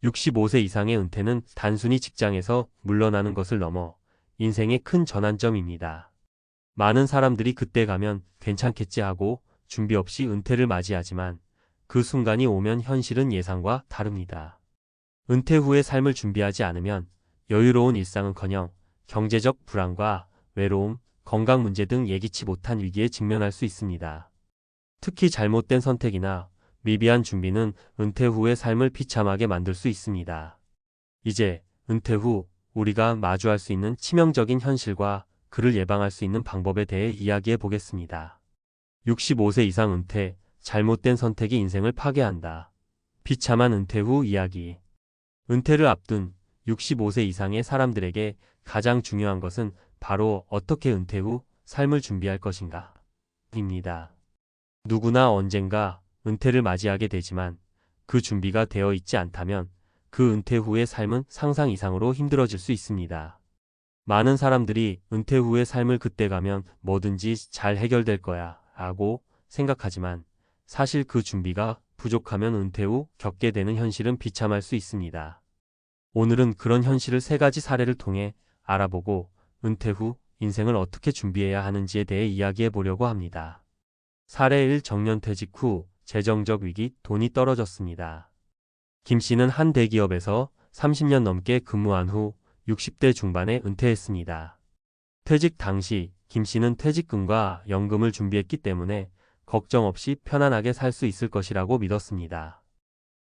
65세 이상의 은퇴는 단순히 직장에서 물러나는 것을 넘어 인생의 큰 전환점입니다. 많은 사람들이 그때 가면 괜찮겠지 하고 준비 없이 은퇴를 맞이하지만 그 순간이 오면 현실은 예상과 다릅니다. 은퇴 후의 삶을 준비하지 않으면 여유로운 일상은커녕 경제적 불안과 외로움, 건강 문제 등 예기치 못한 위기에 직면할 수 있습니다. 특히 잘못된 선택이나 미비한 준비는 은퇴 후의 삶을 비참하게 만들 수 있습니다. 이제 은퇴 후 우리가 마주할 수 있는 치명적인 현실과 그를 예방할 수 있는 방법에 대해 이야기해 보겠습니다. 65세 이상 은퇴, 잘못된 선택이 인생을 파괴한다. 비참한 은퇴 후 이야기. 은퇴를 앞둔 65세 이상의 사람들에게 가장 중요한 것은 바로 어떻게 은퇴 후 삶을 준비할 것인가 입니다. 누구나 언젠가 은퇴를 맞이하게 되지만 그 준비가 되어 있지 않다면 그 은퇴 후의 삶은 상상 이상으로 힘들어질 수 있습니다. 많은 사람들이 은퇴 후의 삶을 그때 가면 뭐든지 잘 해결될 거야 라고 생각하지만 사실 그 준비가 부족하면 은퇴 후 겪게 되는 현실은 비참할 수 있습니다. 오늘은 그런 현실을 3가지 사례를 통해 알아보고 은퇴 후 인생을 어떻게 준비해야 하는지에 대해 이야기해 보려고 합니다. 사례 1. 정년퇴직 후 재정적 위기, 돈이 떨어졌습니다. 김 씨는 한 대기업에서 30년 넘게 근무한 후 60대 중반에 은퇴했습니다. 퇴직 당시 김 씨는 퇴직금과 연금을 준비했기 때문에 걱정 없이 편안하게 살 수 있을 것이라고 믿었습니다.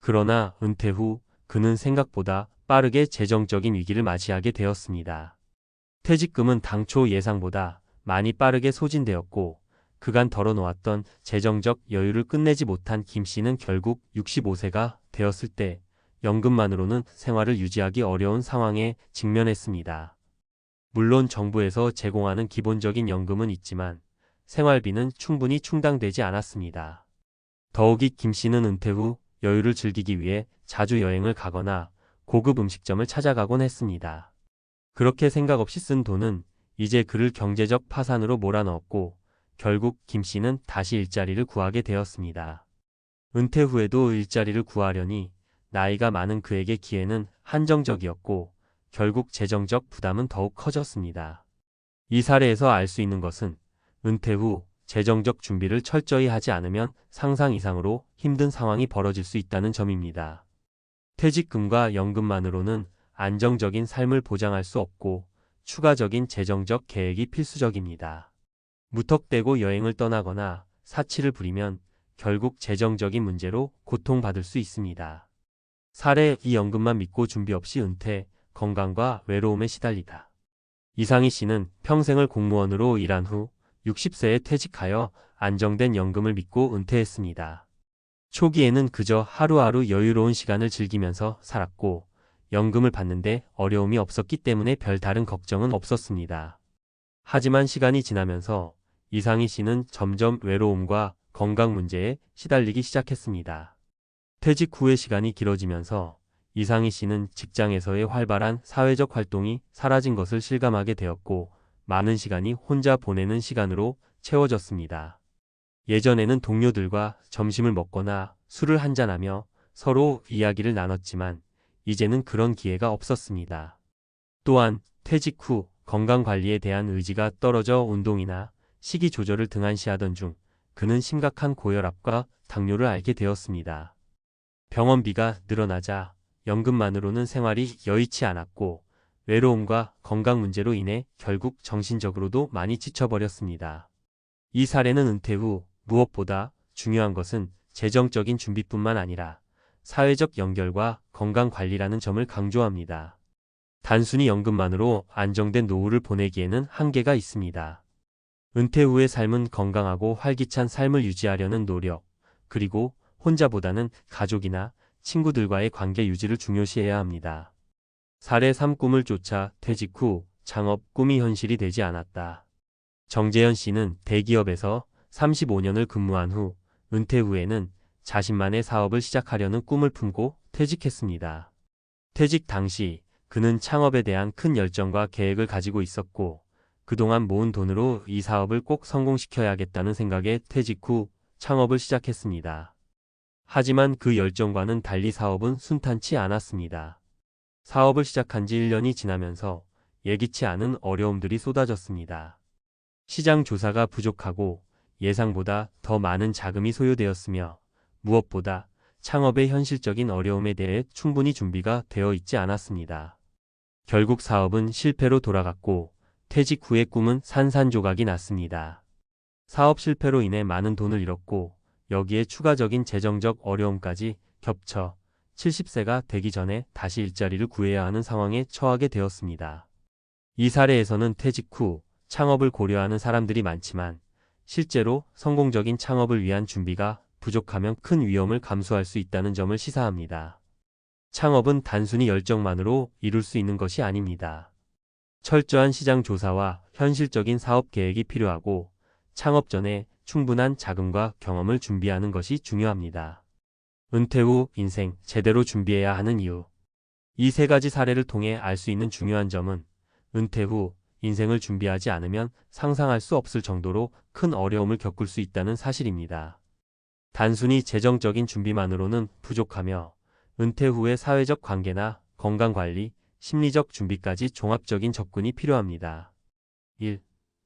그러나 은퇴 후 그는 생각보다 빠르게 재정적인 위기를 맞이하게 되었습니다. 퇴직금은 당초 예상보다 많이 빠르게 소진되었고 그간 덜어놓았던 재정적 여유를 끝내지 못한 김 씨는 결국 65세가 되었을 때 연금만으로는 생활을 유지하기 어려운 상황에 직면했습니다. 물론 정부에서 제공하는 기본적인 연금은 있지만 생활비는 충분히 충당되지 않았습니다. 더욱이 김 씨는 은퇴 후 여유를 즐기기 위해 자주 여행을 가거나 고급 음식점을 찾아가곤 했습니다. 그렇게 생각 없이 쓴 돈은 이제 그를 경제적 파산으로 몰아넣었고 결국 김 씨는 다시 일자리를 구하게 되었습니다. 은퇴 후에도 일자리를 구하려니 나이가 많은 그에게 기회는 한정적이었고 결국 재정적 부담은 더욱 커졌습니다. 이 사례에서 알 수 있는 것은 은퇴 후 재정적 준비를 철저히 하지 않으면 상상 이상으로 힘든 상황이 벌어질 수 있다는 점입니다. 퇴직금과 연금만으로는 안정적인 삶을 보장할 수 없고 추가적인 재정적 계획이 필수적입니다. 무턱대고 여행을 떠나거나 사치를 부리면 결국 재정적인 문제로 고통받을 수 있습니다. 사례 2. 연금만 믿고 준비 없이 은퇴, 건강과 외로움에 시달리다. 이상희 씨는 평생을 공무원으로 일한 후 60세에 퇴직하여 안정된 연금을 믿고 은퇴했습니다. 초기에는 그저 하루하루 여유로운 시간을 즐기면서 살았고 연금을 받는데 어려움이 없었기 때문에 별다른 걱정은 없었습니다. 하지만 시간이 지나면서 이상희 씨는 점점 외로움과 건강 문제에 시달리기 시작했습니다. 퇴직 후의 시간이 길어지면서 이상희 씨는 직장에서의 활발한 사회적 활동이 사라진 것을 실감하게 되었고 많은 시간이 혼자 보내는 시간으로 채워졌습니다. 예전에는 동료들과 점심을 먹거나 술을 한잔하며 서로 이야기를 나눴지만 이제는 그런 기회가 없었습니다. 또한 퇴직 후 건강관리에 대한 의지가 떨어져 운동이나 식이 조절을 등한시하던 중 그는 심각한 고혈압과 당뇨를 앓게 되었습니다. 병원비가 늘어나자 연금만으로는 생활이 여의치 않았고 외로움과 건강 문제로 인해 결국 정신적으로도 많이 지쳐버렸습니다. 이 사례는 은퇴 후 무엇보다 중요한 것은 재정적인 준비뿐만 아니라 사회적 연결과 건강 관리라는 점을 강조합니다. 단순히 연금만으로 안정된 노후를 보내기에는 한계가 있습니다. 은퇴 후의 삶은 건강하고 활기찬 삶을 유지하려는 노력, 그리고 혼자보다는 가족이나 친구들과의 관계 유지를 중요시해야 합니다. 사례 3. 꿈을 쫓아 퇴직 후 창업 꿈이 현실이 되지 않았다. 정재현 씨는 대기업에서 35년을 근무한 후 은퇴 후에는 자신만의 사업을 시작하려는 꿈을 품고 퇴직했습니다. 퇴직 당시 그는 창업에 대한 큰 열정과 계획을 가지고 있었고 그동안 모은 돈으로 이 사업을 꼭 성공시켜야겠다는 생각에 퇴직 후 창업을 시작했습니다. 하지만 그 열정과는 달리 사업은 순탄치 않았습니다. 사업을 시작한 지 1년이 지나면서 예기치 않은 어려움들이 쏟아졌습니다. 시장 조사가 부족하고 예상보다 더 많은 자금이 소요되었으며 무엇보다 창업의 현실적인 어려움에 대해 충분히 준비가 되어 있지 않았습니다. 결국 사업은 실패로 돌아갔고 퇴직 후의 꿈은 산산조각이 났습니다. 사업 실패로 인해 많은 돈을 잃었고 여기에 추가적인 재정적 어려움까지 겹쳐 70세가 되기 전에 다시 일자리를 구해야 하는 상황에 처하게 되었습니다. 이 사례에서는 퇴직 후 창업을 고려하는 사람들이 많지만 실제로 성공적인 창업을 위한 준비가 부족하면 큰 위험을 감수할 수 있다는 점을 시사합니다. 창업은 단순히 열정만으로 이룰 수 있는 것이 아닙니다. 철저한 시장 조사와 현실적인 사업 계획이 필요하고 창업 전에 충분한 자금과 경험을 준비하는 것이 중요합니다. 은퇴 후 인생 제대로 준비해야 하는 이유. 이 세 가지 사례를 통해 알 수 있는 중요한 점은 은퇴 후 인생을 준비하지 않으면 상상할 수 없을 정도로 큰 어려움을 겪을 수 있다는 사실입니다. 단순히 재정적인 준비만으로는 부족하며 은퇴 후의 사회적 관계나 건강관리, 심리적 준비까지 종합적인 접근이 필요합니다. 1.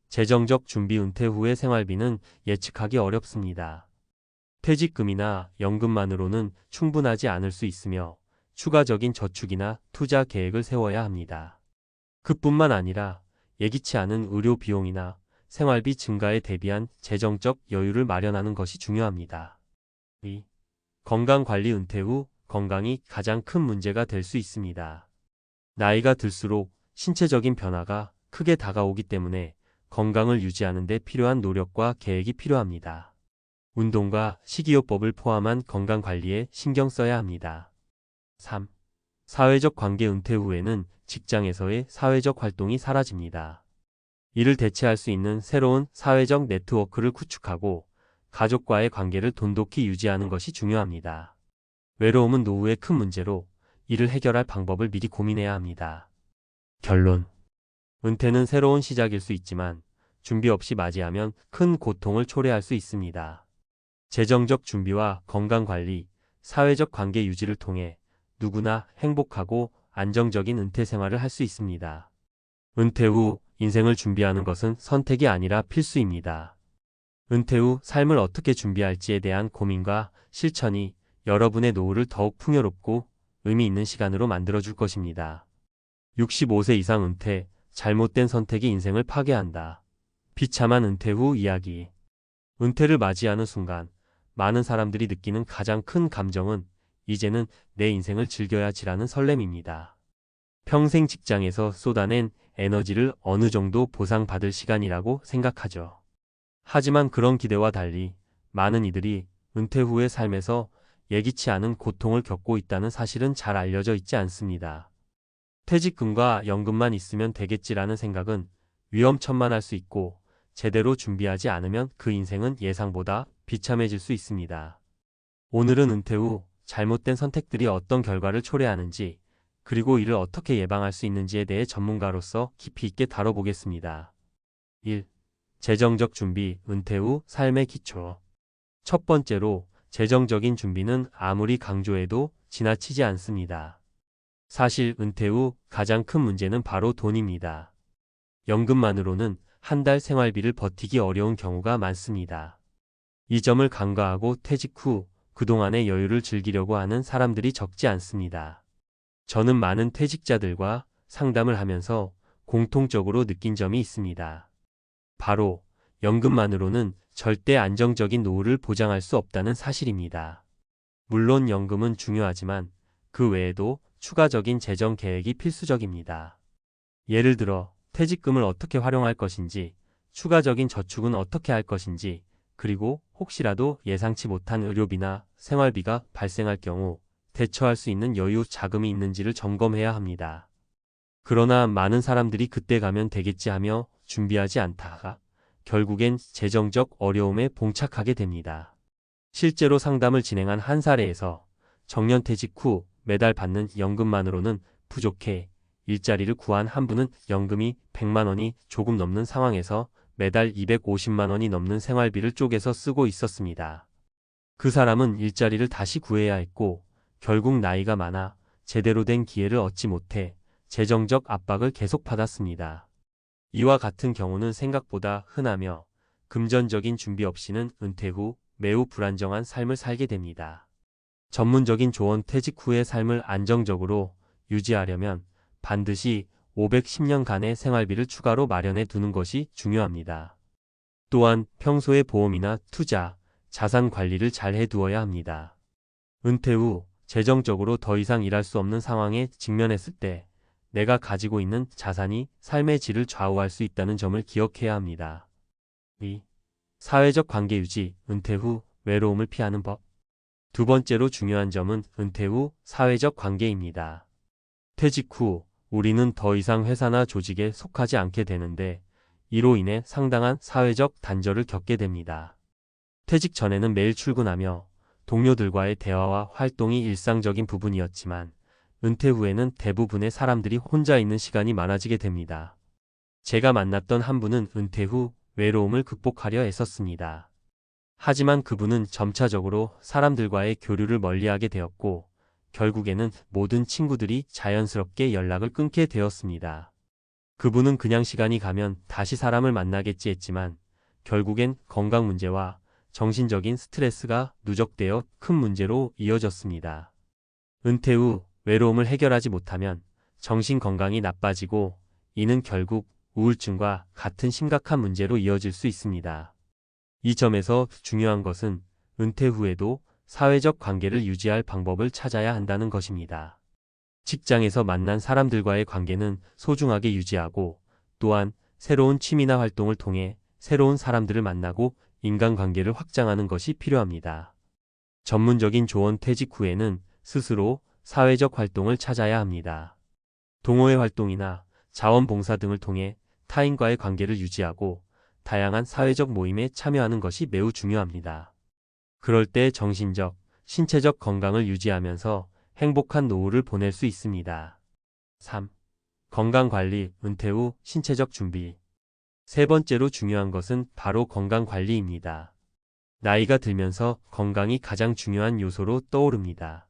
재정적 준비. 은퇴 후의 생활비는 예측하기 어렵습니다. 퇴직금이나 연금만으로는 충분하지 않을 수 있으며 추가적인 저축이나 투자 계획을 세워야 합니다. 그뿐만 아니라 예기치 않은 의료 비용이나 생활비 증가에 대비한 재정적 여유를 마련하는 것이 중요합니다. 2. 건강관리. 은퇴 후 건강이 가장 큰 문제가 될 수 있습니다. 나이가 들수록 신체적인 변화가 크게 다가오기 때문에 건강을 유지하는 데 필요한 노력과 계획이 필요합니다. 운동과 식이요법을 포함한 건강관리에 신경 써야 합니다. 3. 사회적 관계. 은퇴 후에는 직장에서의 사회적 활동이 사라집니다. 이를 대체할 수 있는 새로운 사회적 네트워크를 구축하고 가족과의 관계를 돈독히 유지하는 것이 중요합니다. 외로움은 노후의 큰 문제로 이를 해결할 방법을 미리 고민해야 합니다. 결론. 은퇴는 새로운 시작일 수 있지만 준비 없이 맞이하면 큰 고통을 초래할 수 있습니다. 재정적 준비와 건강관리, 사회적 관계 유지를 통해 누구나 행복하고 안정적인 은퇴 생활을 할 수 있습니다. 은퇴 후 인생을 준비하는 것은 선택이 아니라 필수입니다. 은퇴 후 삶을 어떻게 준비할지에 대한 고민과 실천이 여러분의 노후를 더욱 풍요롭고 의미 있는 시간으로 만들어줄 것입니다. 65세 이상 은퇴, 잘못된 선택이 인생을 파괴한다. 비참한 은퇴 후 이야기. 은퇴를 맞이하는 순간 많은 사람들이 느끼는 가장 큰 감정은 이제는 내 인생을 즐겨야지라는 설렘입니다. 평생 직장에서 쏟아낸 에너지를 어느 정도 보상받을 시간이라고 생각하죠. 하지만 그런 기대와 달리 많은 이들이 은퇴 후의 삶에서 예기치 않은 고통을 겪고 있다는 사실은 잘 알려져 있지 않습니다. 퇴직금과 연금만 있으면 되겠지라는 생각은 위험천만할 수 있고 제대로 준비하지 않으면 그 인생은 예상보다 비참해질 수 있습니다. 오늘은 은퇴 후 잘못된 선택들이 어떤 결과를 초래하는지 그리고 이를 어떻게 예방할 수 있는지에 대해 전문가로서 깊이 있게 다뤄보겠습니다. 1. 재정적 준비. 은퇴 후 삶의 기초. 첫 번째로 재정적인 준비는 아무리 강조해도 지나치지 않습니다. 사실 은퇴 후 가장 큰 문제는 바로 돈입니다. 연금만으로는 한 달 생활비를 버티기 어려운 경우가 많습니다. 이 점을 간과하고 퇴직 후 그동안의 여유를 즐기려고 하는 사람들이 적지 않습니다. 저는 많은 퇴직자들과 상담을 하면서 공통적으로 느낀 점이 있습니다. 바로 연금만으로는 절대 안정적인 노후를 보장할 수 없다는 사실입니다. 물론 연금은 중요하지만 그 외에도 추가적인 재정 계획이 필수적입니다. 예를 들어 퇴직금을 어떻게 활용할 것인지, 추가적인 저축은 어떻게 할 것인지, 그리고 혹시라도 예상치 못한 의료비나 생활비가 발생할 경우 대처할 수 있는 여유 자금이 있는지를 점검해야 합니다. 그러나 많은 사람들이 그때 가면 되겠지 하며 준비하지 않다가 결국엔 재정적 어려움에 봉착하게 됩니다. 실제로 상담을 진행한 한 사례에서 정년퇴직 후 매달 받는 연금만으로는 부족해 일자리를 구한 한 분은 연금이 100만 원이 조금 넘는 상황에서 매달 250만 원이 넘는 생활비를 쪼개서 쓰고 있었습니다. 그 사람은 일자리를 다시 구해야 했고 결국 나이가 많아 제대로 된 기회를 얻지 못해 재정적 압박을 계속 받았습니다. 이와 같은 경우는 생각보다 흔하며 금전적인 준비 없이는 은퇴 후 매우 불안정한 삶을 살게 됩니다. 전문적인 조언 퇴직 후의 삶을 안정적으로 유지하려면 반드시 510년간의 생활비를 추가로 마련해 두는 것이 중요합니다. 또한 평소에 보험이나 투자, 자산 관리를 잘 해두어야 합니다. 은퇴 후 재정적으로 더 이상 일할 수 없는 상황에 직면했을 때 내가 가지고 있는 자산이 삶의 질을 좌우할 수 있다는 점을 기억해야 합니다. 2. 사회적 관계 유지, 은퇴 후 외로움을 피하는 법. 두 번째로 중요한 점은 은퇴 후 사회적 관계입니다. 퇴직 후 우리는 더 이상 회사나 조직에 속하지 않게 되는데 이로 인해 상당한 사회적 단절을 겪게 됩니다. 퇴직 전에는 매일 출근하며 동료들과의 대화와 활동이 일상적인 부분이었지만 은퇴 후에는 대부분의 사람들이 혼자 있는 시간이 많아지게 됩니다. 제가 만났던 한 분은 은퇴 후 외로움을 극복하려 애썼습니다. 하지만 그분은 점차적으로 사람들과의 교류를 멀리하게 되었고 결국에는 모든 친구들이 자연스럽게 연락을 끊게 되었습니다. 그분은 그냥 시간이 가면 다시 사람을 만나겠지 했지만 결국엔 건강 문제와 정신적인 스트레스가 누적되어 큰 문제로 이어졌습니다. 은퇴 후 외로움을 해결하지 못하면 정신 건강이 나빠지고 이는 결국 우울증과 같은 심각한 문제로 이어질 수 있습니다. 이 점에서 중요한 것은 은퇴 후에도 사회적 관계를 유지할 방법을 찾아야 한다는 것입니다. 직장에서 만난 사람들과의 관계는 소중하게 유지하고 또한 새로운 취미나 활동을 통해 새로운 사람들을 만나고 인간관계를 확장하는 것이 필요합니다. 전문적인 조언 퇴직 후에는 스스로 사회적 활동을 찾아야 합니다. 동호회 활동이나 자원봉사 등을 통해 타인과의 관계를 유지하고 다양한 사회적 모임에 참여하는 것이 매우 중요합니다. 그럴 때 정신적, 신체적 건강을 유지하면서 행복한 노후를 보낼 수 있습니다. 3. 건강관리, 은퇴 후 신체적 준비. 세 번째로 중요한 것은 바로 건강관리입니다. 나이가 들면서 건강이 가장 중요한 요소로 떠오릅니다.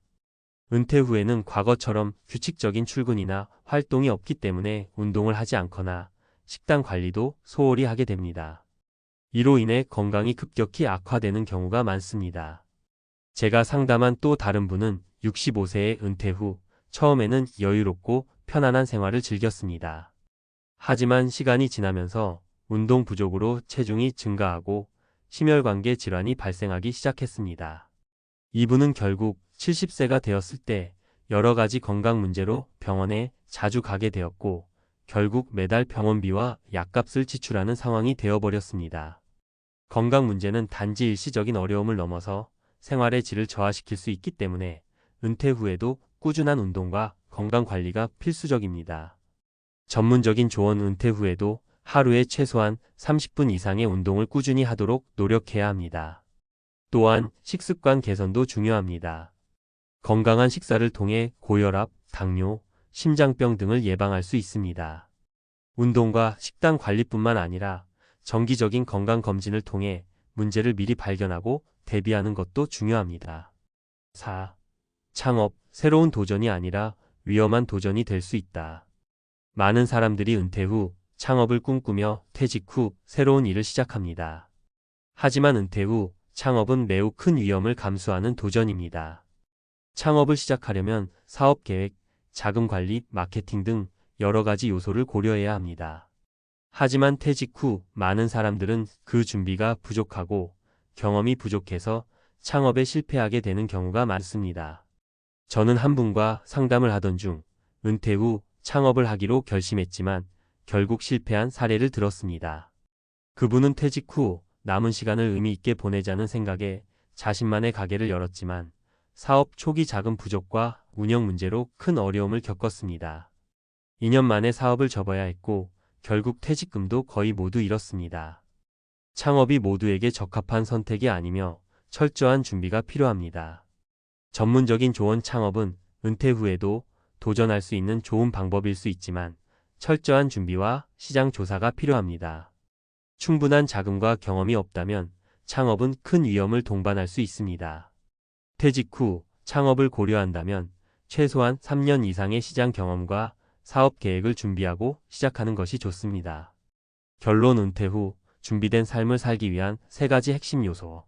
은퇴 후에는 과거처럼 규칙적인 출근이나 활동이 없기 때문에 운동을 하지 않거나 식단 관리도 소홀히 하게 됩니다. 이로 인해 건강이 급격히 악화되는 경우가 많습니다. 제가 상담한 또 다른 분은 65세의 은퇴 후 처음에는 여유롭고 편안한 생활을 즐겼습니다. 하지만 시간이 지나면서 운동 부족으로 체중이 증가하고 심혈관계 질환이 발생하기 시작했습니다. 이분은 결국 70세가 되었을 때 여러 가지 건강 문제로 병원에 자주 가게 되었고 결국 매달 병원비와 약값을 지출하는 상황이 되어버렸습니다. 건강 문제는 단지 일시적인 어려움을 넘어서 생활의 질을 저하시킬 수 있기 때문에 은퇴 후에도 꾸준한 운동과 건강 관리가 필수적입니다. 전문적인 조언 은퇴 후에도 하루에 최소한 30분 이상의 운동을 꾸준히 하도록 노력해야 합니다. 또한 식습관 개선도 중요합니다. 건강한 식사를 통해 고혈압, 당뇨, 심장병 등을 예방할 수 있습니다. 운동과 식단 관리뿐만 아니라 정기적인 건강검진을 통해 문제를 미리 발견하고 대비하는 것도 중요합니다. 4. 창업, 새로운 도전이 아니라 위험한 도전이 될 수 있다. 많은 사람들이 은퇴 후 창업을 꿈꾸며 퇴직 후 새로운 일을 시작합니다. 하지만 은퇴 후 창업은 매우 큰 위험을 감수하는 도전입니다. 창업을 시작하려면 사업 계획, 자금 관리, 마케팅 등 여러 가지 요소를 고려해야 합니다. 하지만 퇴직 후 많은 사람들은 그 준비가 부족하고 경험이 부족해서 창업에 실패하게 되는 경우가 많습니다. 저는 한 분과 상담을 하던 중 은퇴 후 창업을 하기로 결심했지만 결국 실패한 사례를 들었습니다. 그분은 퇴직 후 남은 시간을 의미 있게 보내자는 생각에 자신만의 가게를 열었지만 사업 초기 자금 부족과 운영 문제로 큰 어려움을 겪었습니다. 2년 만에 사업을 접어야 했고 결국 퇴직금도 거의 모두 잃었습니다. 창업이 모두에게 적합한 선택이 아니며 철저한 준비가 필요합니다. 전문적인 조언 창업은 은퇴 후에도 도전할 수 있는 좋은 방법일 수 있지만 철저한 준비와 시장 조사가 필요합니다. 충분한 자금과 경험이 없다면 창업은 큰 위험을 동반할 수 있습니다. 퇴직 후 창업을 고려한다면 최소한 3년 이상의 시장 경험과 사업 계획을 준비하고 시작하는 것이 좋습니다. 결론 은퇴 후 준비된 삶을 살기 위한 3가지 핵심 요소.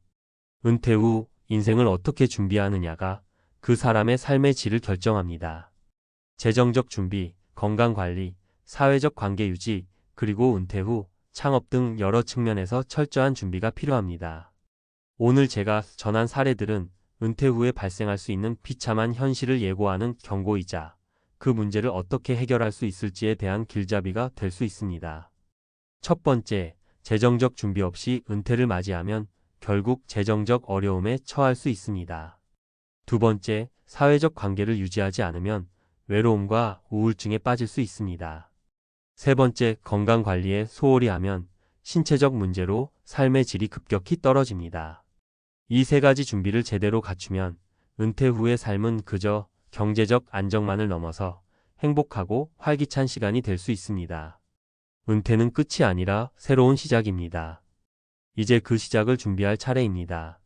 은퇴 후 인생을 어떻게 준비하느냐가 그 사람의 삶의 질을 결정합니다. 재정적 준비, 건강 관리, 사회적 관계 유지, 그리고 은퇴 후 창업 등 여러 측면에서 철저한 준비가 필요합니다. 오늘 제가 전한 사례들은 은퇴 후에 발생할 수 있는 비참한 현실을 예고하는 경고이자 그 문제를 어떻게 해결할 수 있을지에 대한 길잡이가 될 수 있습니다. 첫 번째, 재정적 준비 없이 은퇴를 맞이하면 결국 재정적 어려움에 처할 수 있습니다. 두 번째, 사회적 관계를 유지하지 않으면 외로움과 우울증에 빠질 수 있습니다. 세 번째, 건강 관리에 소홀히 하면 신체적 문제로 삶의 질이 급격히 떨어집니다. 이 3가지 준비를 제대로 갖추면 은퇴 후의 삶은 그저 경제적 안정만을 넘어서 행복하고 활기찬 시간이 될 수 있습니다. 은퇴는 끝이 아니라 새로운 시작입니다. 이제 그 시작을 준비할 차례입니다.